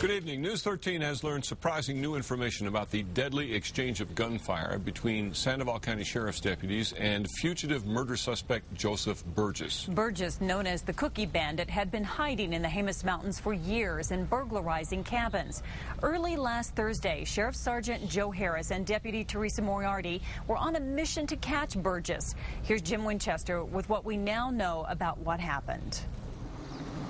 Good evening. News 13 has learned surprising new information about the deadly exchange of gunfire between Sandoval County Sheriff's deputies and fugitive murder suspect Joseph Burgess. Burgess, known as the Cookie Bandit, had been hiding in the Jemez Mountains for years and burglarizing cabins. Early last Thursday, Sheriff Sergeant Joe Harris and Deputy Teresa Moriarty were on a mission to catch Burgess. Here's Jim Winchester with what we now know about what happened.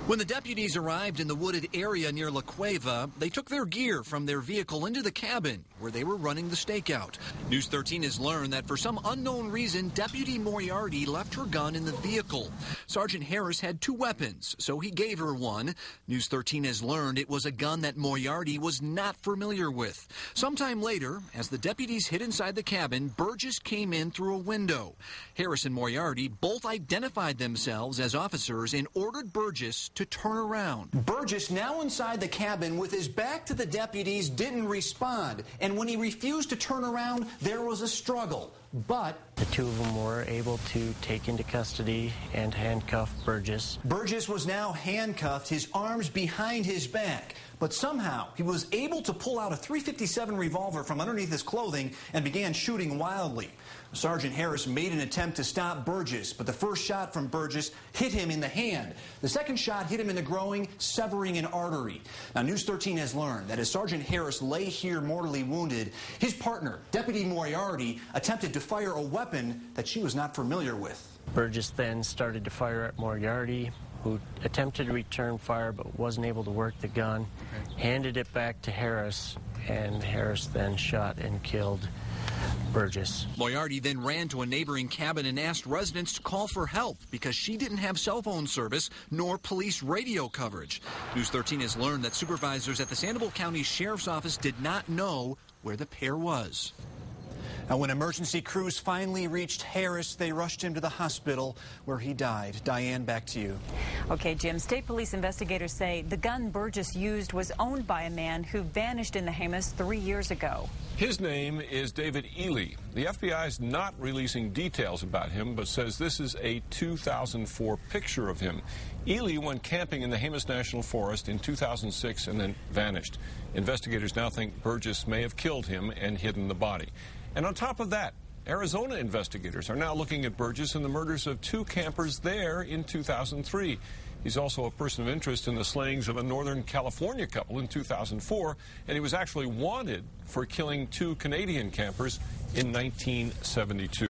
When the deputies arrived in the wooded area near La Cueva, they took their gear from their vehicle into the cabin where they were running the stakeout. News 13 has learned that for some unknown reason, Deputy Moriarty left her gun in the vehicle. Sergeant Harris had two weapons, so he gave her one. News 13 has learned it was a gun that Moriarty was not familiar with. Sometime later, as the deputies hid inside the cabin, Burgess came in through a window. Harris and Moriarty both identified themselves as officers and ordered Burgess to turn around. Burgess, now inside the cabin with his back to the deputies, didn't respond. And when he refused to turn around, there was a struggle. But the two of them were able to take into custody and handcuff Burgess. Burgess was now handcuffed, his arms behind his back. But somehow he was able to pull out a .357 revolver from underneath his clothing and began shooting wildly. Sergeant Harris made an attempt to stop Burgess, but the first shot from Burgess hit him in the hand. The second shot hit him in the groin, severing an artery. Now, News 13 has learned that as Sergeant Harris lay here mortally wounded, his partner, Deputy Moriarty, attempted to fire a weapon that she was not familiar with. Burgess then started to fire at Moriarty, who attempted to return fire but wasn't able to work the gun, handed it back to Harris, and Harris then shot and killed Burgess. Moriarty then ran to a neighboring cabin and asked residents to call for help because she didn't have cell phone service nor police radio coverage. News 13 has learned that supervisors at the Sandoval County Sheriff's Office did not know where the pair was. Now, when emergency crews finally reached Harris, they rushed him to the hospital where he died. Diane, back to you. Okay, Jim. State police investigators say the gun Burgess used was owned by a man who vanished in the Jemez 3 years ago. His name is David Ely. The FBI is not releasing details about him, but says this is a 2004 picture of him. Ely went camping in the Jemez National Forest in 2006 and then vanished. Investigators now think Burgess may have killed him and hidden the body. And on top of that, Arizona investigators are now looking at Burgess and the murders of two campers there in 2003. He's also a person of interest in the slayings of a Northern California couple in 2004, and he was actually wanted for killing two Canadian campers in 1972.